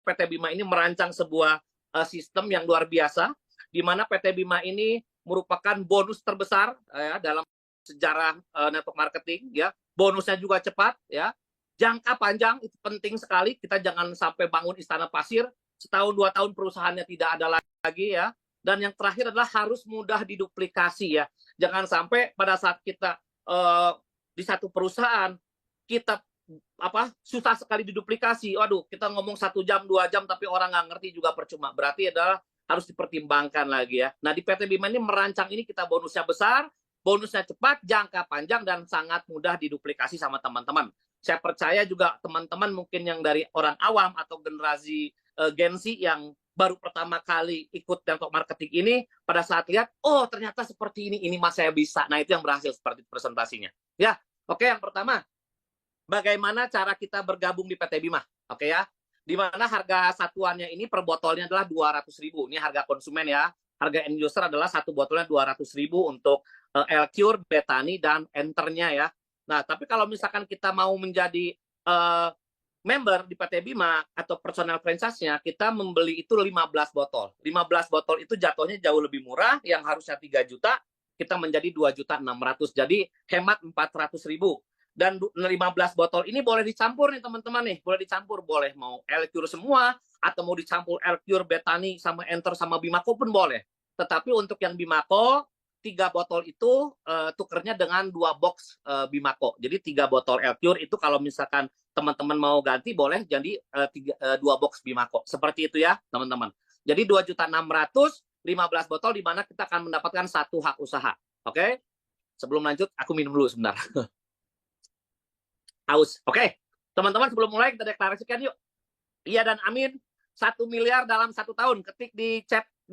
PT Bima ini merancang sebuah sistem yang luar biasa, di mana PT Bima ini merupakan bonus terbesar ya, dalam sejarah network marketing ya. Bonusnya juga cepat ya. Jangka panjang itu penting sekali. Kita jangan sampai bangun istana pasir setahun 2 tahun perusahaannya tidak ada lagi ya. Dan yang terakhir adalah harus mudah diduplikasi ya. Jangan sampai pada saat kita di satu perusahaan kita susah sekali diduplikasi. Waduh, kita ngomong 1 jam 2 jam tapi orang nggak ngerti juga percuma. Berarti adalah harus dipertimbangkan lagi ya. Nah di PT Bima ini merancang ini kita bonusnya besar, bonusnya cepat, jangka panjang dan sangat mudah diduplikasi sama teman-teman. Saya percaya juga teman-teman mungkin yang dari orang awam atau generasi Gen Z yang baru pertama kali ikut network marketing ini, pada saat lihat, oh ternyata seperti ini mas saya bisa. Nah itu yang berhasil seperti presentasinya. Ya, oke yang pertama, bagaimana cara kita bergabung di PT Bima? Oke ya, di mana harga satuannya ini per botolnya adalah 200.000. Ini harga konsumen ya. Harga end user adalah satu botolnya 200.000 untuk L-Cure, Betani, dan Enternya ya. Nah, tapi kalau misalkan kita mau menjadi member di PT Bima atau personal franchise-nya, kita membeli itu 15 botol. 15 botol itu jatuhnya jauh lebih murah, yang harusnya 3 juta, kita menjadi 2.600.000. Jadi hemat 400.000. Dan 15 botol ini boleh dicampur nih teman-teman nih, boleh dicampur, boleh mau L-Cure semua, atau mau dicampur L-Cure, Betani, sama Enter, sama Bimako pun boleh. Tetapi untuk yang Bimako, 3 botol itu tukernya dengan 2 box Bimako. Jadi 3 botol L-Cure itu kalau misalkan teman-teman mau ganti boleh jadi 2 box Bimako. Seperti itu ya teman-teman. Jadi 2.600.000, 15 botol di mana kita akan mendapatkan 1 hak usaha. Oke? Sebelum lanjut aku minum dulu sebentar. Haus. Oke. Teman-teman sebelum mulai kita deklarasikan yuk. Iya dan amin. 1 miliar dalam 1 tahun. Ketik di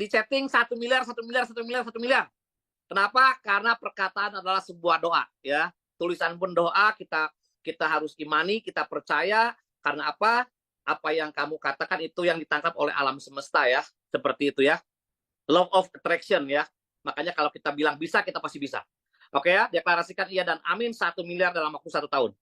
chatting 1 miliar, 1 miliar, 1 miliar, 1 miliar. Kenapa? Karena perkataan adalah sebuah doa ya. Tulisan pun doa, kita harus imani, kita percaya. Karena apa? Apa yang kamu katakan itu yang ditangkap oleh alam semesta ya. Seperti itu ya. Law of attraction ya. Makanya kalau kita bilang bisa, kita pasti bisa. Oke ya, deklarasikan iya dan amin 1 miliar dalam waktu 1 tahun.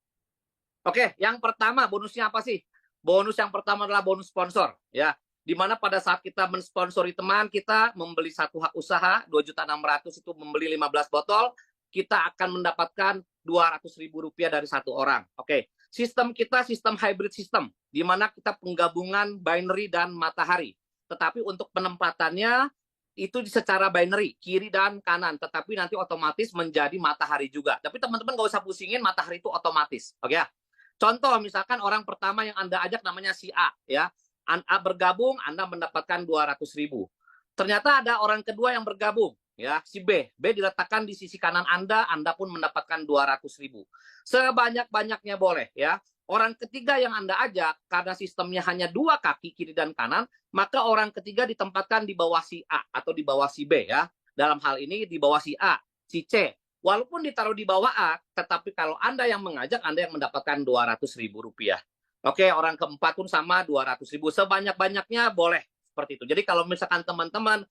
Oke, yang pertama bonusnya apa sih? Bonus yang pertama adalah bonus sponsor ya. Di mana pada saat kita mensponsori teman kita membeli 1 hak usaha 2.600.000 itu membeli 15 botol, kita akan mendapatkan Rp200.000 dari 1 orang. Oke, sistem kita sistem hybrid system, di mana kita penggabungan binary dan matahari. Tetapi untuk penempatannya itu secara binary, kiri dan kanan. Tetapi nanti otomatis menjadi matahari juga. Tapi teman-teman nggak usah pusingin, matahari itu otomatis. Oke ya. Contoh misalkan orang pertama yang Anda ajak namanya si A ya. A bergabung, Anda mendapatkan 200.000. Ternyata ada orang kedua yang bergabung ya, si B. B diletakkan di sisi kanan Anda pun mendapatkan 200.000. Sebanyak-banyaknya boleh ya. Orang ketiga yang Anda ajak karena sistemnya hanya 2 kaki kiri dan kanan, maka orang ketiga ditempatkan di bawah si A atau di bawah si B ya. Dalam hal ini di bawah si A, si C. Walaupun ditaruh di bawah A, tetapi kalau Anda yang mengajak, Anda yang mendapatkan Rp200.000. Oke, orang keempat pun sama 200.000. Sebanyak-banyaknya boleh seperti itu. Jadi kalau misalkan teman-teman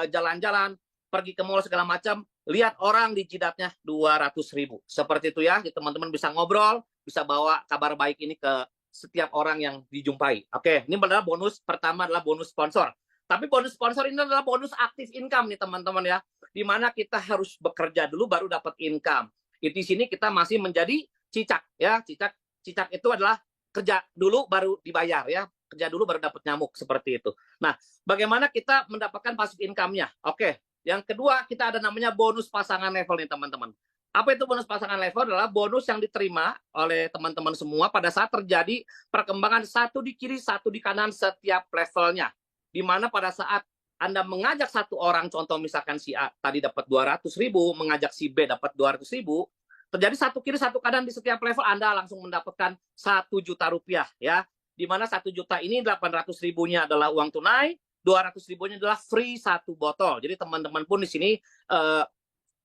jalan-jalan, pergi ke mall segala macam, lihat orang di jidatnya 200.000. Seperti itu ya. Teman-teman bisa ngobrol, bisa bawa kabar baik ini ke setiap orang yang dijumpai. Oke, ini adalah bonus pertama adalah bonus sponsor. Tapi bonus sponsor ini adalah bonus aktif income nih teman-teman ya. Di mana kita harus bekerja dulu baru dapat income. Di sini kita masih menjadi cicak ya. Cicak itu adalah kerja dulu baru dibayar ya. Kerja dulu baru dapat nyamuk seperti itu. Nah, bagaimana kita mendapatkan passive income-nya? Oke, yang kedua kita ada namanya bonus pasangan level nih teman-teman. Apa itu bonus pasangan level? Adalah bonus yang diterima oleh teman-teman semua pada saat terjadi perkembangan 1 di kiri, 1 di kanan setiap levelnya. Di mana pada saat Anda mengajak 1 orang, contoh misalkan si A tadi dapat 200.000, mengajak si B dapat 200.000, terjadi 1 kiri 1 kanan di setiap level, Anda langsung mendapatkan Rp1 juta ya. Di mana 1 juta ini 800.000-nya adalah uang tunai, 200.000-nya adalah free 1 botol. Jadi teman-teman pun di sini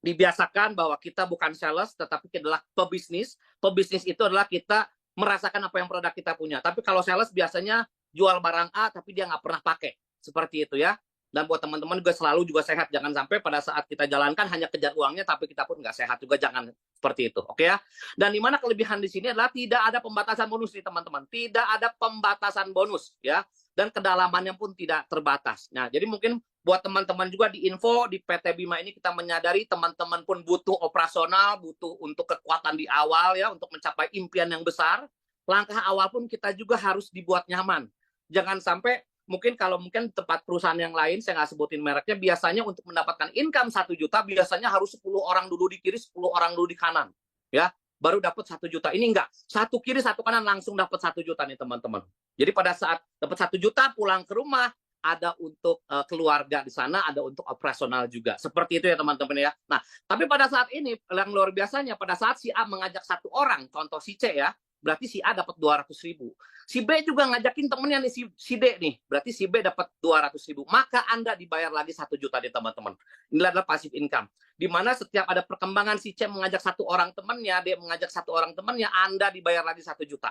dibiasakan bahwa kita bukan sales, tetapi kita adalah pebisnis. Pebisnis itu adalah kita merasakan apa yang produk kita punya. Tapi kalau sales biasanya jual barang A tapi dia nggak pernah pakai. Seperti itu ya. Dan buat teman-teman juga selalu juga sehat. Jangan sampai pada saat kita jalankan hanya kejar uangnya tapi kita pun nggak sehat juga. Jangan seperti itu. Oke ya. Dan di mana kelebihan di sini adalah tidak ada pembatasan bonus nih teman-teman. Tidak ada pembatasan bonus ya. dan kedalamannya pun tidak terbatas. Nah, jadi mungkin buat teman-teman juga di info di PT Bima ini kita menyadari teman-teman pun butuh operasional, butuh untuk kekuatan di awal ya untuk mencapai impian yang besar. Langkah awal pun kita juga harus dibuat nyaman. Jangan sampai mungkin kalau mungkin tempat perusahaan yang lain saya nggak sebutin mereknya biasanya untuk mendapatkan income 1 juta biasanya harus 10 orang dulu di kiri, 10 orang dulu di kanan. Ya, baru dapat 1 juta. Ini enggak. Satu kiri, satu kanan langsung dapat 1 juta nih teman-teman. Jadi pada saat dapat 1 juta pulang ke rumah ada untuk keluarga di sana, ada untuk operasional juga. Seperti itu ya teman-teman ya. Nah, tapi pada saat ini yang luar biasanya pada saat si A mengajak 1 orang, contoh si C ya, berarti si A dapat 200.000. Si B juga ngajakin temennya nih si D nih, berarti si B dapat 200.000. Maka Anda dibayar lagi 1 juta nih teman-teman. Ini adalah passive income. Di mana setiap ada perkembangan si C mengajak 1 orang temannya, D mengajak 1 orang temannya, Anda dibayar lagi 1 juta.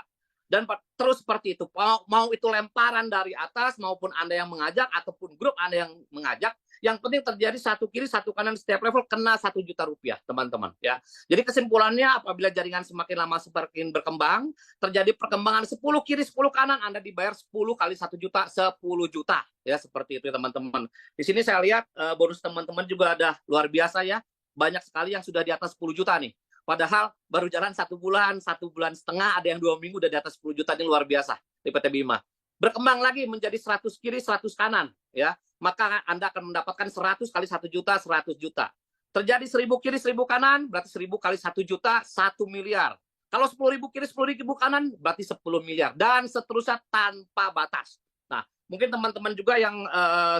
Dan terus seperti itu. Mau itu lemparan dari atas maupun Anda yang mengajak ataupun grup Anda yang mengajak, yang penting terjadi 1 kiri, 1 kanan setiap level kena 1 juta rupiah, teman-teman ya. Jadi kesimpulannya apabila jaringan semakin lama semakin berkembang, terjadi perkembangan 10 kiri, 10 kanan, Anda dibayar 10 kali 1 juta, 10 juta ya, seperti itu ya teman-teman. Di sini saya lihat bonus teman-teman juga ada luar biasa ya. Banyak sekali yang sudah di atas 10 juta nih. Padahal baru jalan 1 bulan, 1 bulan setengah, ada yang 2 minggu udah di atas 10 juta, ini luar biasa di PT Bima. Berkembang lagi menjadi 100 kiri, 100 kanan ya. Maka Anda akan mendapatkan 100 kali 1 juta, 100 juta. Terjadi 1000 kiri, 1000 kanan, berarti 1000 kali 1 juta, 1 miliar. Kalau 10.000 kiri, 10.000 kanan, berarti 10 miliar. Dan seterusnya tanpa batas. Nah, mungkin teman-teman juga yang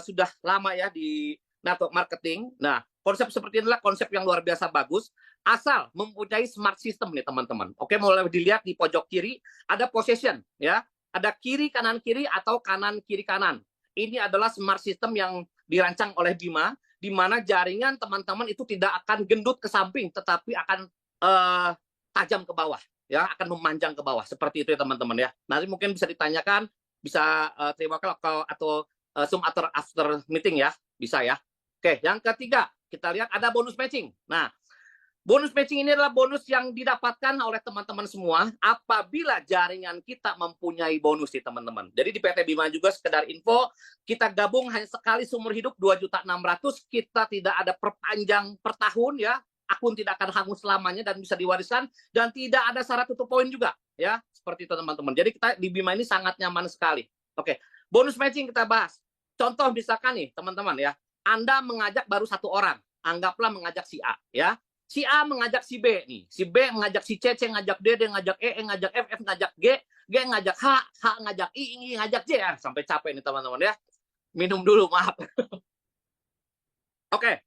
sudah lama ya di network marketing. Nah, konsep seperti inilah konsep yang luar biasa bagus. Asal mempunyai smart system nih teman-teman. Oke, mulai dilihat di pojok kiri, ada possession ya. Ada kiri, kanan, kiri, atau kanan, kiri, kanan. Ini adalah smart system yang dirancang oleh Bima, di mana jaringan teman-teman itu tidak akan gendut ke samping, tetapi akan tajam ke bawah, ya, akan memanjang ke bawah. Seperti itu ya teman-teman ya. Nanti mungkin bisa ditanyakan, bisa terima kasih atau Zoom after meeting ya, bisa ya. Oke, yang ketiga kita lihat ada bonus matching. Nah, bonus matching ini adalah bonus yang didapatkan oleh teman-teman semua apabila jaringan kita mempunyai bonus nih teman-teman. Jadi di PT Bima juga sekedar info, kita gabung hanya sekali seumur hidup 2.600.000, kita tidak ada perpanjang per tahun ya, akun tidak akan hangus selamanya dan bisa diwariskan, dan tidak ada syarat tutup poin juga ya, seperti itu teman-teman. Jadi kita di Bima ini sangat nyaman sekali. Oke, bonus matching kita bahas. Contoh misalkan nih teman-teman ya, Anda mengajak baru 1 orang, anggaplah mengajak si A ya. Si A mengajak si B nih. Si B mengajak si C, C ngajak D, D ngajak E, E ngajak F, F ngajak G, G ngajak H, H ngajak I, I ngajak J. Sampai capek nih teman-teman ya. Minum dulu, maaf. Oke.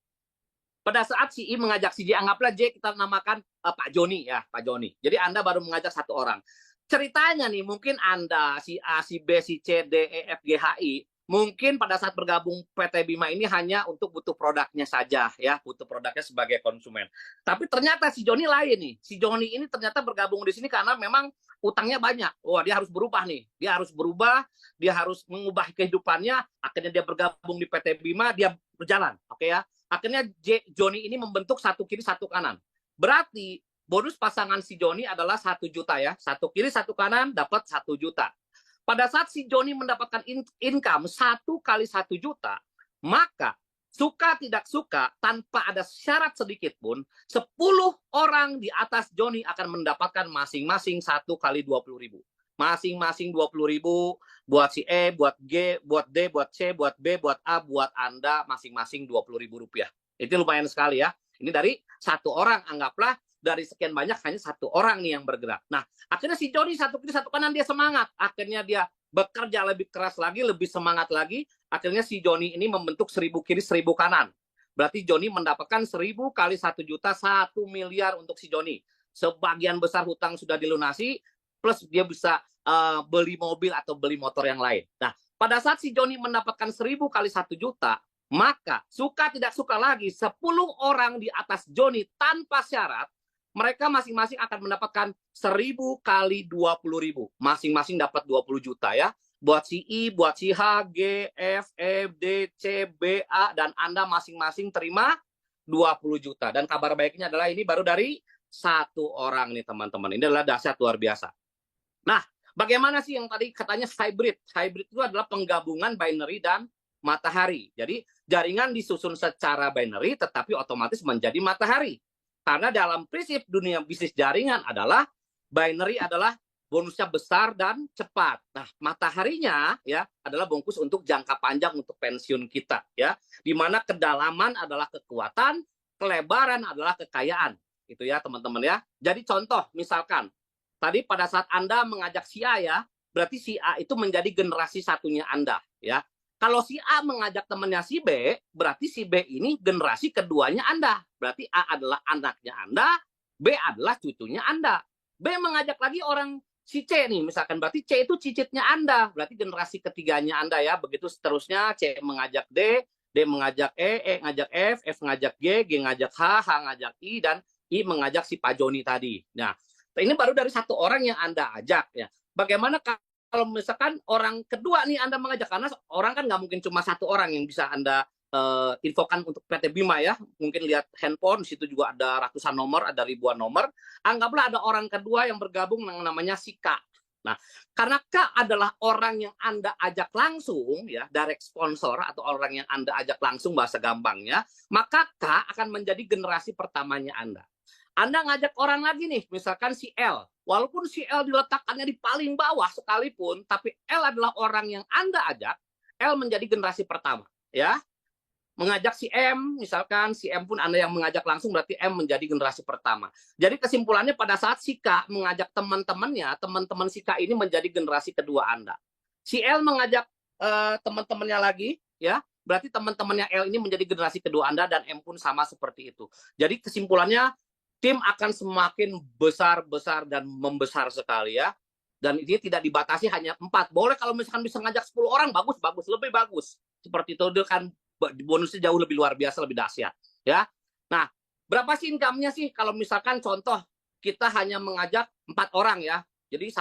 Pada saat si I mengajak si J, anggaplah J kita namakan Pak Joni ya, Pak Joni. Jadi Anda baru mengajak 1 orang. Ceritanya nih, mungkin Anda, si A, si B, si C, D, E, F, G, H, I, mungkin pada saat bergabung PT Bima ini hanya untuk butuh produknya saja ya, butuh produknya sebagai konsumen. Tapi ternyata si Joni lain nih. Si Joni ini ternyata bergabung di sini karena memang utangnya banyak. Wah, dia harus berubah nih. Dia harus berubah, dia harus mengubah kehidupannya. Akhirnya dia bergabung di PT Bima, dia berjalan. Oke ya. Akhirnya Joni ini membentuk 1 kiri 1 kanan. Berarti bonus pasangan si Joni adalah 1 juta ya. 1 kiri 1 kanan dapat 1 juta. Pada saat si Joni mendapatkan income 1 kali 1 juta, maka suka tidak suka tanpa ada syarat sedikit pun, 10 orang di atas Joni akan mendapatkan masing-masing 1 kali 20.000. Masing-masing 20.000 buat si E, buat G, buat D, buat C, buat B, buat A, buat Anda masing-masing 20.000 rupiah. Itu lumayan sekali ya. Ini dari 1 orang, anggaplah dari sekian banyak hanya 1 orang nih yang bergerak. Nah, akhirnya si Joni 1 kiri 1 kanan dia semangat. Akhirnya dia bekerja lebih keras lagi, lebih semangat lagi. Akhirnya si Joni ini membentuk 1000 kiri 1000 kanan. Berarti Joni mendapatkan 1000 kali 1 juta, 1 miliar untuk si Joni. Sebagian besar hutang sudah dilunasi, plus dia bisa beli mobil atau beli motor yang lain. Nah, pada saat si Joni mendapatkan 1000 kali 1 juta, maka suka tidak suka lagi 10 orang di atas Joni tanpa syarat, mereka masing-masing akan mendapatkan 1000 kali 20.000. Masing-masing dapat 20 juta ya. Buat si I, buat si H, G, F, E, D, C, B, A, dan Anda masing-masing terima 20 juta. Dan kabar baiknya adalah ini baru dari 1 orang nih teman-teman. Ini adalah dahsyat luar biasa. Nah, Bagaimana sih yang tadi katanya hybrid? Hybrid itu adalah penggabungan binary dan matahari. Jadi jaringan disusun secara binary tetapi otomatis menjadi matahari. Karena dalam prinsip dunia bisnis jaringan adalah binary adalah bonusnya besar dan cepat. Nah, mataharinya ya adalah bonus untuk jangka panjang untuk pensiun kita ya. Di mana kedalaman adalah kekuatan, kelebaran adalah kekayaan. Gitu ya, teman-teman ya. Jadi contoh misalkan tadi pada saat Anda mengajak si A ya, berarti si A itu menjadi generasi satunya Anda ya. Kalau si A mengajak temannya si B, berarti si B ini generasi keduanya Anda. Berarti A adalah anaknya Anda, B adalah cucunya Anda. B mengajak lagi orang si C nih, misalkan berarti C itu cicitnya Anda, berarti generasi ketiganya Anda ya. Begitu seterusnya, C mengajak D, D mengajak E ngajak F ngajak G ngajak H ngajak I, dan I mengajak si Pak Joni tadi. Nah, ini baru dari satu orang yang Anda ajak ya. Bagaimana kalau misalkan orang kedua nih Anda mengajak, karena orang kan nggak mungkin cuma satu orang yang bisa Anda infokan untuk PT Bima ya. Mungkin lihat handphone, di situ juga ada ratusan nomor, ada ribuan nomor. Anggaplah ada orang kedua yang bergabung yang namanya si K. Nah, karena K adalah orang yang Anda ajak langsung ya, direct sponsor atau orang yang Anda ajak langsung bahasa gampangnya, maka K akan menjadi generasi pertamanya Anda. Anda ngajak orang lagi nih, misalkan si L. Walaupun si L diletakkannya di paling bawah sekalipun, tapi L adalah orang yang Anda ajak, L menjadi generasi pertama. Ya, mengajak si M, misalkan si M pun Anda yang mengajak langsung, berarti M menjadi generasi pertama. Jadi kesimpulannya pada saat si K mengajak teman-temannya, teman-teman si K ini menjadi generasi kedua Anda. Si L mengajak teman-temannya lagi, ya, berarti teman-temannya L ini menjadi generasi kedua Anda, dan M pun sama seperti itu. Jadi kesimpulannya, tim akan semakin besar dan membesar sekali ya. Dan ini tidak dibatasi hanya 4. Boleh kalau misalkan bisa ngajak 10 orang, bagus, lebih bagus. Seperti itu kan bonusnya jauh lebih luar biasa, lebih dahsyat ya. Nah, berapa sih income-nya sih kalau misalkan contoh kita hanya mengajak 4 orang ya. Jadi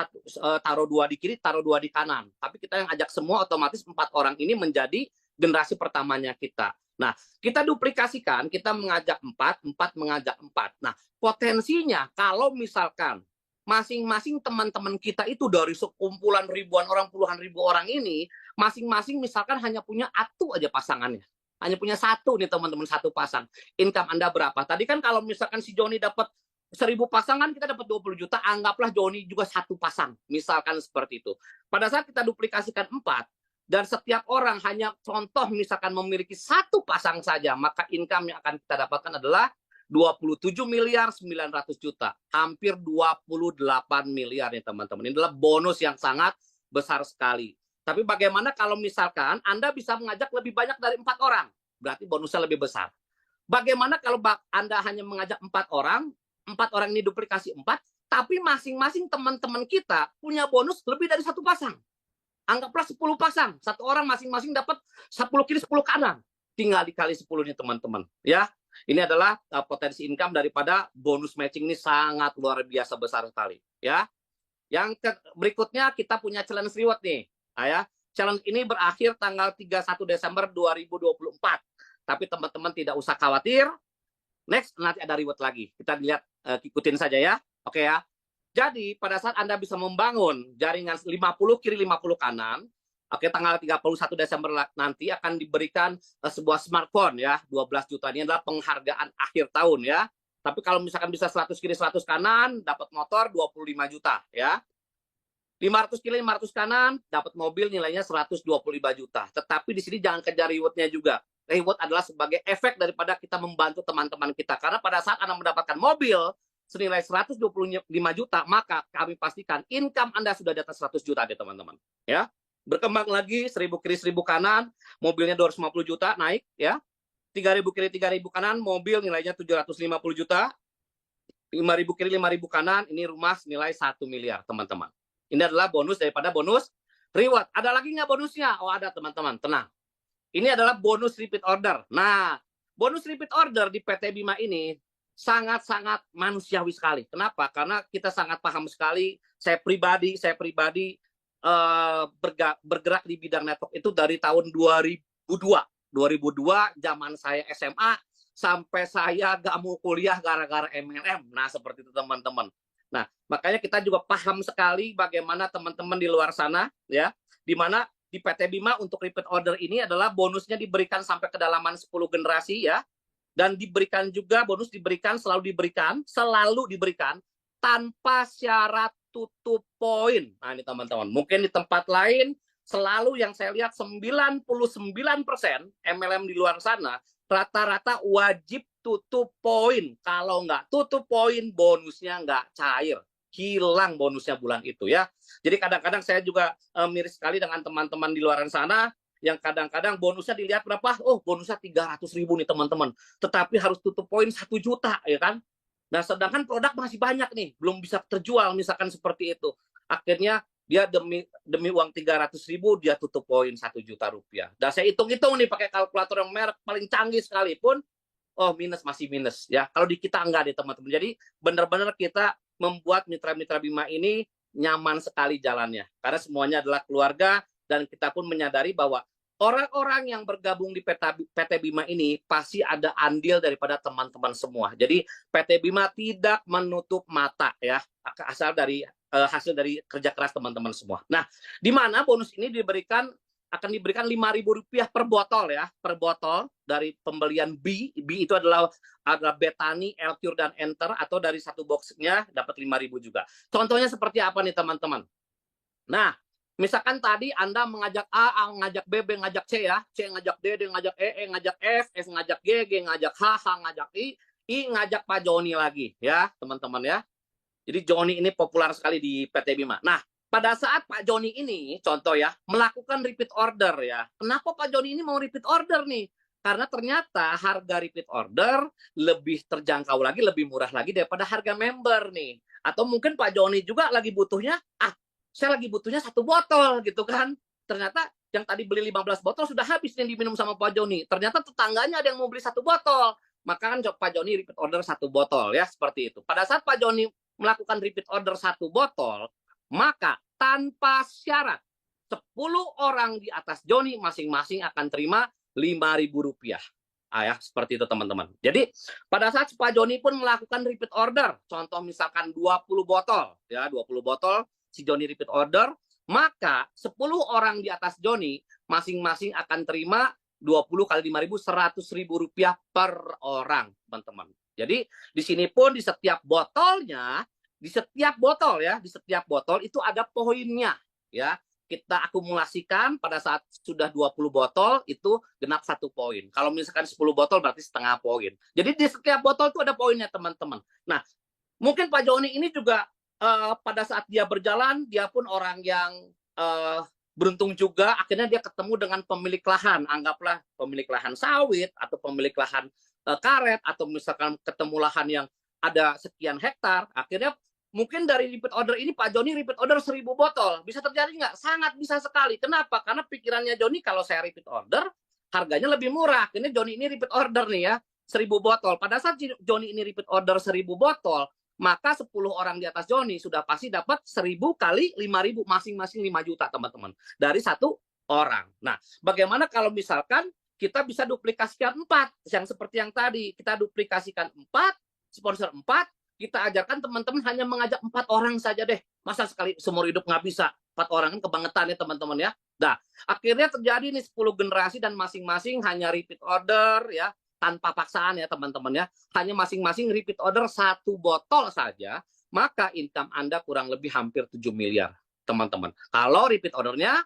taruh 2 di kiri, taruh 2 di kanan. Tapi kita yang ajak semua, otomatis 4 orang ini menjadi generasi pertamanya kita. Nah, kita duplikasikan, kita mengajak 4 mengajak 4. Nah, potensinya kalau misalkan masing-masing teman-teman kita itu dari sekumpulan ribuan orang, puluhan ribu orang ini, masing-masing misalkan hanya punya satu aja pasangannya. Hanya punya satu nih teman-teman, satu pasang. Income Anda berapa? Tadi kan kalau misalkan si Joni dapat 1000 pasangan, kita dapat 20 juta, anggaplah Joni juga satu pasang. Misalkan seperti itu. Pada saat kita duplikasikan 4, dan setiap orang hanya contoh misalkan memiliki satu pasang saja, maka income yang akan kita dapatkan adalah 27 miliar 900 juta. Hampir 28 miliar nih teman-teman. Ini adalah bonus yang sangat besar sekali. Tapi bagaimana kalau misalkan Anda bisa mengajak lebih banyak dari 4 orang? Berarti bonusnya lebih besar. Bagaimana kalau Anda hanya mengajak 4 orang, 4 orang ini duplikasi 4, tapi masing-masing teman-teman kita punya bonus lebih dari satu pasang. Anggaplah 10 pasang, satu orang masing-masing dapat 10 kiri 10 kanan, tinggal dikali 10 nih teman-teman ya. Ini adalah potensi income daripada bonus matching, ini sangat luar biasa besar sekali ya. Yang berikutnya kita punya challenge reward nih ya. Challenge ini berakhir tanggal 31 Desember 2024, tapi teman-teman tidak usah khawatir, next nanti ada reward lagi, kita lihat, ikutin saja ya. Oke ya. Jadi pada saat Anda bisa membangun jaringan 50 kiri 50 kanan, oke, tanggal 31 Desember nanti akan diberikan sebuah smartphone ya, 12 juta. Ini adalah penghargaan akhir tahun ya. Tapi kalau misalkan bisa 100 kiri 100 kanan, dapat motor 25 juta ya. 500 kiri 500 kanan, dapat mobil nilainya 125 juta. Tetapi di sini jangan kejar reward-nya juga. Reward adalah sebagai efek daripada kita membantu teman-teman kita. Karena pada saat Anda mendapatkan mobil senilai 125 juta, maka kami pastikan income Anda sudah di atas 100 juta deh teman-teman. Ya. Berkembang lagi 1000 kiri 1000 kanan, mobilnya 250 juta naik ya. 3000 kiri 3000 kanan, mobil nilainya 750 juta. 5000 kiri 5000 kanan, ini rumah nilai 1 miliar teman-teman. Ini adalah bonus daripada bonus reward. Ada lagi nggak bonusnya? Oh ada teman-teman, tenang. Ini adalah bonus repeat order. Nah, bonus repeat order di PT Bima ini sangat-sangat manusiawi sekali. Kenapa? Karena kita sangat paham sekali. Saya pribadi bergerak di bidang network itu dari tahun 2002 zaman saya SMA sampai saya gak mau kuliah gara-gara MLM. Nah seperti itu teman-teman. Nah, makanya kita juga paham sekali bagaimana teman-teman di luar sana, ya, di mana di PT Bima untuk repeat order ini adalah bonusnya diberikan sampai kedalaman 10 generasi, ya, dan diberikan juga bonus selalu diberikan tanpa syarat tutup poin. Nah, ini teman-teman, mungkin di tempat lain selalu yang saya lihat 99% MLM di luar sana rata-rata wajib tutup poin. Kalau nggak tutup poin, bonusnya nggak cair. Hilang bonusnya bulan itu, ya. Jadi kadang-kadang saya juga miris sekali dengan teman-teman di luar sana yang kadang-kadang bonusnya dilihat berapa? Oh, bonusnya 300.000 nih teman-teman. Tetapi harus tutup poin 1 juta, ya kan? Nah, sedangkan produk masih banyak nih, belum bisa terjual misalkan seperti itu. Akhirnya dia demi uang 300.000 dia tutup poin 1 juta rupiah. Dan saya hitung-hitung nih pakai kalkulator yang merek paling canggih sekalipun, oh masih minus, ya. Kalau di kita enggak deh teman-teman. Jadi benar-benar kita membuat mitra-mitra Bima ini nyaman sekali jalannya. Karena semuanya adalah keluarga dan kita pun menyadari bahwa orang-orang yang bergabung di PT Bima ini pasti ada andil daripada teman-teman semua. Jadi PT Bima tidak menutup mata, ya, asal dari hasil dari kerja keras teman-teman semua. Nah, di mana bonus ini akan diberikan Rp5.000 per botol, ya, per botol dari pembelian B. B itu adalah Betani, Elcure, dan Enter, atau dari satu boxnya dapat 5.000 juga. Contohnya seperti apa nih teman-teman? Nah, misalkan tadi Anda mengajak A ngajak B, B ngajak C, ya. C ngajak D, D ngajak E ngajak F, F ngajak G, G ngajak H, H ngajak I ngajak Pak Joni lagi, ya, teman-teman, ya. Jadi Joni ini populer sekali di PT Bima. Nah, pada saat Pak Joni ini, contoh ya, melakukan repeat order, ya. Kenapa Pak Joni ini mau repeat order nih? Karena ternyata harga repeat order lebih terjangkau lagi, lebih murah lagi daripada harga member nih. Atau mungkin Pak Joni juga lagi butuhnya, saya lagi butuhnya 1 botol gitu kan. Ternyata yang tadi beli 15 botol sudah habis yang diminum sama Pak Joni. Ternyata tetangganya ada yang mau beli 1 botol. Maka kan Pak Joni repeat order 1 botol, ya, seperti itu. Pada saat Pak Joni melakukan repeat order 1 botol, maka tanpa syarat 10 orang di atas Joni masing-masing akan terima Rp5.000. Ya, seperti itu teman-teman. Jadi pada saat Pak Joni pun melakukan repeat order, contoh misalkan 20 botol, ya, 20 botol si Joni repeat order, maka 10 orang di atas Joni masing-masing akan terima 20 kali 5.000, Rp100.000 per orang, teman-teman. Jadi di sini pun di setiap botolnya, di setiap botol itu ada poinnya, ya. Kita akumulasikan pada saat sudah 20 botol itu genap 1 poin. Kalau misalkan 10 botol berarti setengah poin. Jadi di setiap botol itu ada poinnya, teman-teman. Nah, mungkin Pak Joni ini juga pada saat dia berjalan, dia pun orang yang beruntung juga, akhirnya dia ketemu dengan pemilik lahan. Anggaplah pemilik lahan sawit atau pemilik lahan karet, atau misalkan ketemu lahan yang ada sekian hektar. Akhirnya mungkin dari repeat order ini Pak Joni repeat order 1.000 botol. Bisa terjadi nggak? Sangat bisa sekali. Kenapa? Karena pikirannya Joni, kalau saya repeat order, harganya lebih murah. Ini Joni ini repeat order nih, ya, 1.000 botol. Pada saat Joni ini repeat order 1.000 botol, maka 10 orang di atas Joni sudah pasti dapat 1.000 kali 5.000, masing-masing 5 juta, teman-teman. Dari 1 orang. Nah, bagaimana kalau misalkan kita bisa duplikasikan 4, yang seperti yang tadi. Kita duplikasikan 4, sponsor 4, kita ajarkan teman-teman hanya mengajak 4 orang saja deh. Masa sekali seumur hidup nggak bisa? 4 orang kan kebangetan ya teman-teman, ya. Nah, akhirnya terjadi nih 10 generasi dan masing-masing hanya repeat order, ya, tanpa paksaan, ya teman-teman, ya. Hanya masing-masing repeat order 1 botol saja, maka income Anda kurang lebih hampir 7 miliar, teman-teman. Kalau repeat ordernya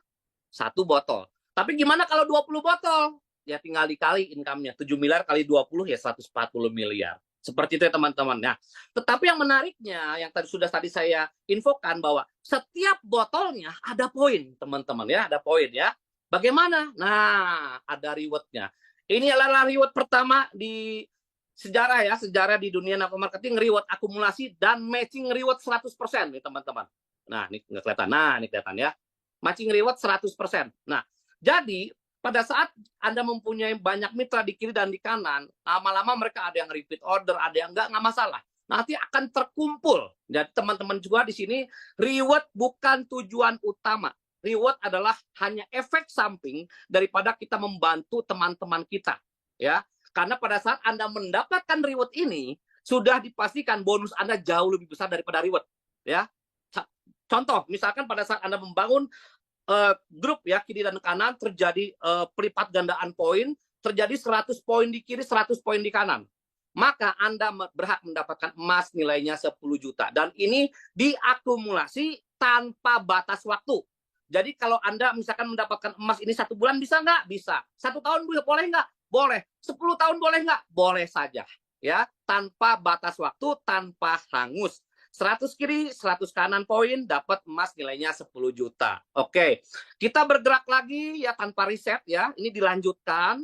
1 botol. Tapi gimana kalau 20 botol? Ya tinggal dikali income-nya. 7 miliar kali 20 ya 140 miliar. Seperti itu ya teman-teman. Nah, tetapi yang menariknya yang sudah tadi saya infokan bahwa setiap botolnya ada poin, teman-teman, ya, ada poin, ya. Bagaimana? Nah, ada reward-nya. Ini adalah reward pertama di sejarah, ya, sejarah di dunia network marketing, reward akumulasi dan matching reward 100% nih teman-teman. Nah, ini nggak kelihatan. Nah, ini kelihatan, ya. Matching reward 100%. Nah, jadi pada saat Anda mempunyai banyak mitra di kiri dan di kanan, lama-lama mereka ada yang repeat order, ada yang nggak masalah. Nanti akan terkumpul. Jadi teman-teman juga di sini, reward bukan tujuan utama. Reward adalah hanya efek samping daripada kita membantu teman-teman kita, ya. Karena pada saat Anda mendapatkan reward ini, sudah dipastikan bonus Anda jauh lebih besar daripada reward. ya. Contoh, misalkan pada saat Anda membangun grup ya kiri dan kanan, terjadi pelipat gandaan poin, terjadi 100 poin di kiri, 100 poin di kanan. Maka Anda berhak mendapatkan emas nilainya 10 juta. Dan ini diakumulasi tanpa batas waktu. Jadi kalau Anda misalkan mendapatkan emas ini 1 bulan bisa nggak? Bisa. 1 tahun boleh nggak? Boleh. 10 tahun boleh nggak? Boleh saja. Ya, tanpa batas waktu, tanpa hangus. 100 kiri, 100 kanan poin, dapat emas nilainya 10 juta. Oke, kita bergerak lagi ya tanpa riset ya. Ini dilanjutkan,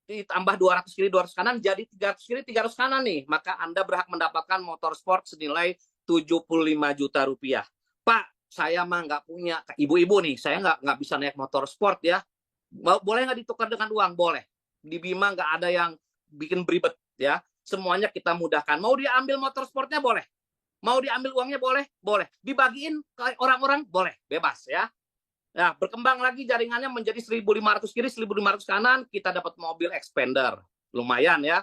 ditambah 200 kiri, 200 kanan, jadi 300 kiri, 300 kanan nih. Maka Anda berhak mendapatkan motor sport senilai 75 juta rupiah. Pak, saya mah nggak punya, ibu-ibu nih, saya nggak bisa naik motor sport ya. Boleh nggak ditukar dengan uang? Boleh. Di Bima nggak ada yang bikin beribet ya. Semuanya kita mudahkan. Mau diambil motor sportnya boleh. Mau diambil uangnya boleh? Boleh. Dibagiin ke orang-orang? Boleh. Bebas ya. Nah, berkembang lagi jaringannya menjadi 1.500 kiri, 1.500 kanan, kita dapat mobil expander. Lumayan ya.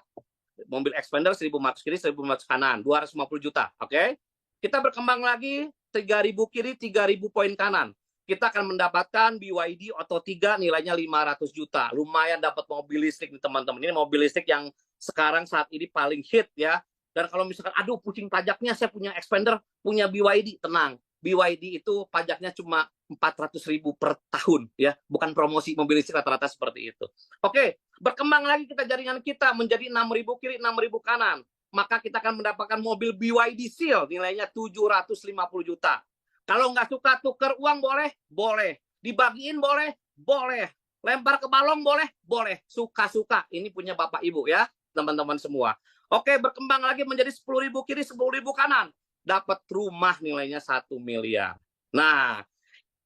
Mobil expander 1.500 kiri, 1.500 kanan, 250 juta. Oke. Kita berkembang lagi 3.000 kiri, 3.000 poin kanan. Kita akan mendapatkan BYD Auto 3 nilainya 500 juta. Lumayan dapat mobil listrik nih teman-teman. Ini mobil listrik yang sekarang saat ini paling hit ya. Dan kalau misalkan, aduh pusing pajaknya, saya punya expander, punya BYD, tenang. BYD itu pajaknya cuma 400.000 per tahun ya, bukan promosi mobil listrik rata-rata seperti itu. Oke, berkembang lagi kita jaringan kita menjadi 6.000 kiri, 6.000 kanan. Maka kita akan mendapatkan mobil BYD Seal nilainya 750 juta. Kalau nggak suka tukar uang boleh? Boleh. Dibagiin boleh? Boleh. Lempar ke balong boleh? Boleh. Suka-suka. Ini punya Bapak Ibu ya, teman-teman semua. Oke, berkembang lagi menjadi 10.000 kiri, 10.000 kanan. Dapat rumah nilainya 1 miliar. Nah,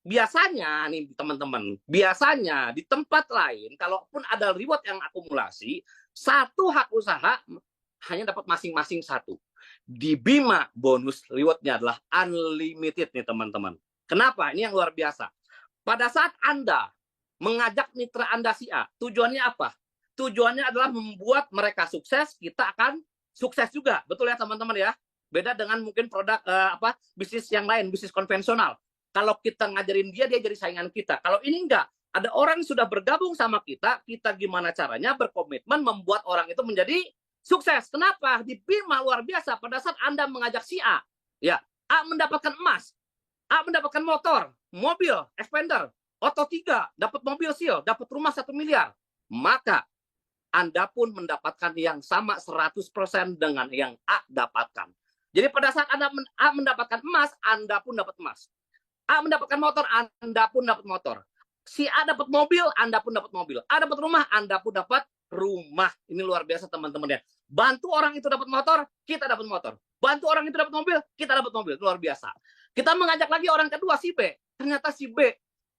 biasanya nih teman-teman, biasanya di tempat lain, kalaupun ada reward yang akumulasi, satu hak usaha hanya dapat masing-masing satu. Di Bima, bonus rewardnya adalah unlimited nih teman-teman. Kenapa? Ini yang luar biasa. Pada saat Anda mengajak mitra Anda si A, tujuannya apa? Tujuannya adalah membuat mereka sukses, kita akan sukses juga. Betul ya teman-teman ya? Beda dengan mungkin produk bisnis yang lain, bisnis konvensional. Kalau kita ngajarin dia jadi saingan kita. Kalau ini enggak, ada orang yang sudah bergabung sama kita, kita gimana caranya berkomitmen membuat orang itu menjadi sukses. Kenapa? Di Bima luar biasa. Pada saat Anda mengajak si A, ya, A mendapatkan emas, A mendapatkan motor, mobil, expander, Auto 3, dapat mobil Seal, dapat rumah 1 miliar. Maka Anda pun mendapatkan yang sama 100% dengan yang A dapatkan. Jadi pada saat A mendapatkan emas, Anda pun dapat emas. A mendapatkan motor, Anda pun dapat motor. Si A dapat mobil, Anda pun dapat mobil. A dapat rumah, Anda pun dapat rumah. Ini luar biasa teman-teman ya. Bantu orang itu dapat motor, kita dapat motor. Bantu orang itu dapat mobil, kita dapat mobil. Luar biasa. Kita mengajak lagi orang kedua, si B. Ternyata si B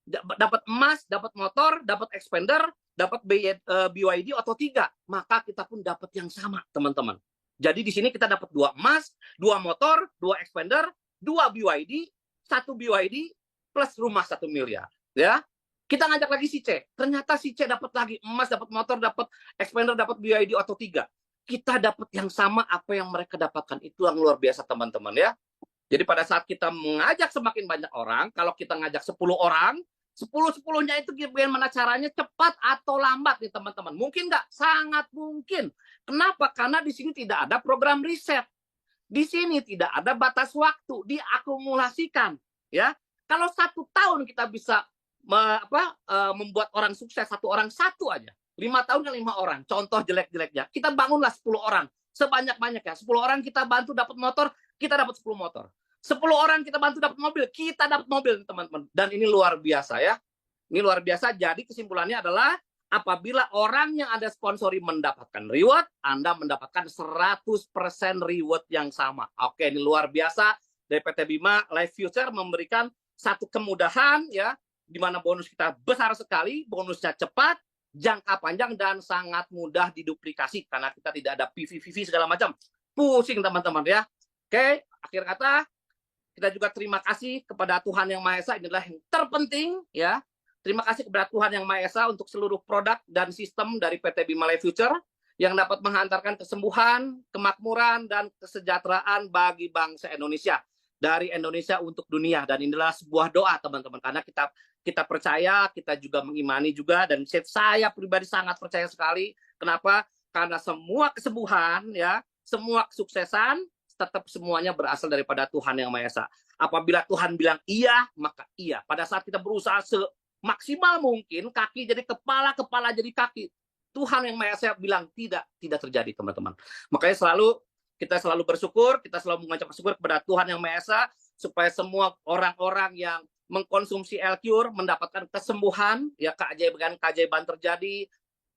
dapat emas, dapat motor, dapat expander, dapat BYD Auto 3. Maka kita pun dapat yang sama, teman-teman. Jadi di sini kita dapat 2 emas, 2 motor, 2 expander, 2 BYD, 1 BYD plus rumah 1 miliar. Ya. Kita ngajak lagi si C. Ternyata si C dapat lagi emas, dapat motor, dapat expander, dapat BYD Auto 3. Kita dapat yang sama apa yang mereka dapatkan. Itu yang luar biasa teman-teman ya. Jadi pada saat kita mengajak semakin banyak orang, kalau kita ngajak 10 orang, 10-10-nya itu bagaimana caranya, cepat atau lambat nih teman-teman. Mungkin nggak? Sangat mungkin. Kenapa? Karena di sini tidak ada program riset. Di sini tidak ada batas waktu, diakumulasikan. Ya, kalau 1 tahun kita bisa membuat orang sukses, 1 orang 1 aja. 5 tahun kan 5 orang. Contoh jelek-jeleknya. Kita bangunlah 10 orang. Sebanyak-banyaknya. 10 orang kita bantu dapat motor, kita dapat 10 motor. 10 orang kita bantu dapat mobil, kita dapat mobil, teman-teman. Dan ini luar biasa ya. Ini luar biasa. Jadi kesimpulannya adalah apabila orang yang Anda sponsori mendapatkan reward, Anda mendapatkan 100% reward yang sama. Oke, ini luar biasa. Dari PT Bima Life Future memberikan satu kemudahan ya, di mana bonus kita besar sekali, bonusnya cepat, jangka panjang, dan sangat mudah diduplikasi karena kita tidak ada PV segala macam. Pusing teman-teman ya. Oke, akhir kata kita juga terima kasih kepada Tuhan Yang Maha Esa. Ini adalah yang terpenting ya. Terima kasih kepada Tuhan Yang Maha Esa untuk seluruh produk dan sistem dari PT Bima Life Future yang dapat menghantarkan kesembuhan, kemakmuran, dan kesejahteraan bagi bangsa Indonesia. dari Indonesia untuk dunia. Dan inilah sebuah doa teman-teman, karena kita percaya, kita juga mengimani juga, dan saya pribadi sangat percaya sekali. Kenapa? Karena semua kesembuhan, ya, semua kesuksesan tetap semuanya berasal daripada Tuhan Yang Maha Esa. Apabila Tuhan bilang iya, maka iya. Pada saat kita berusaha semaksimal mungkin, kaki jadi kepala, kepala jadi kaki, Tuhan Yang Maha Esa bilang tidak terjadi, teman-teman. Makanya kita selalu bersyukur, kita selalu mengucap syukur kepada Tuhan Yang Maha Esa, supaya semua orang-orang yang mengkonsumsi L-Cure mendapatkan kesembuhan, ya, keajaiban terjadi.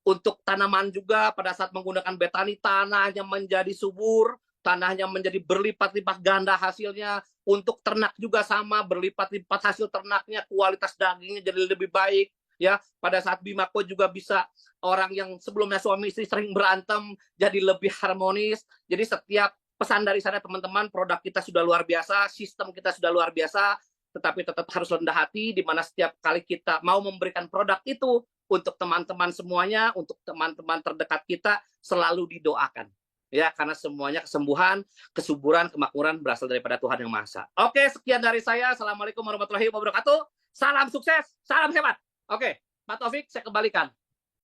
Untuk tanaman juga, pada saat menggunakan betani, tanahnya menjadi subur, tanahnya menjadi berlipat-lipat ganda hasilnya. Untuk ternak juga sama, berlipat-lipat hasil ternaknya, kualitas dagingnya jadi lebih baik. Ya, pada saat Bimako juga bisa, orang yang sebelumnya suami istri sering berantem jadi lebih harmonis. Jadi setiap pesan dari sana teman-teman, produk kita sudah luar biasa, sistem kita sudah luar biasa, tetapi tetap harus rendah hati, di mana setiap kali kita mau memberikan produk itu untuk teman-teman semuanya, untuk teman-teman terdekat kita, selalu didoakan. Ya, karena semuanya kesembuhan, kesuburan, kemakmuran berasal daripada Tuhan Yang Maha Esa. Oke, sekian dari saya. Assalamualaikum warahmatullahi wabarakatuh. Salam sukses, salam hebat. Oke, Pak Taufik, saya kembalikan.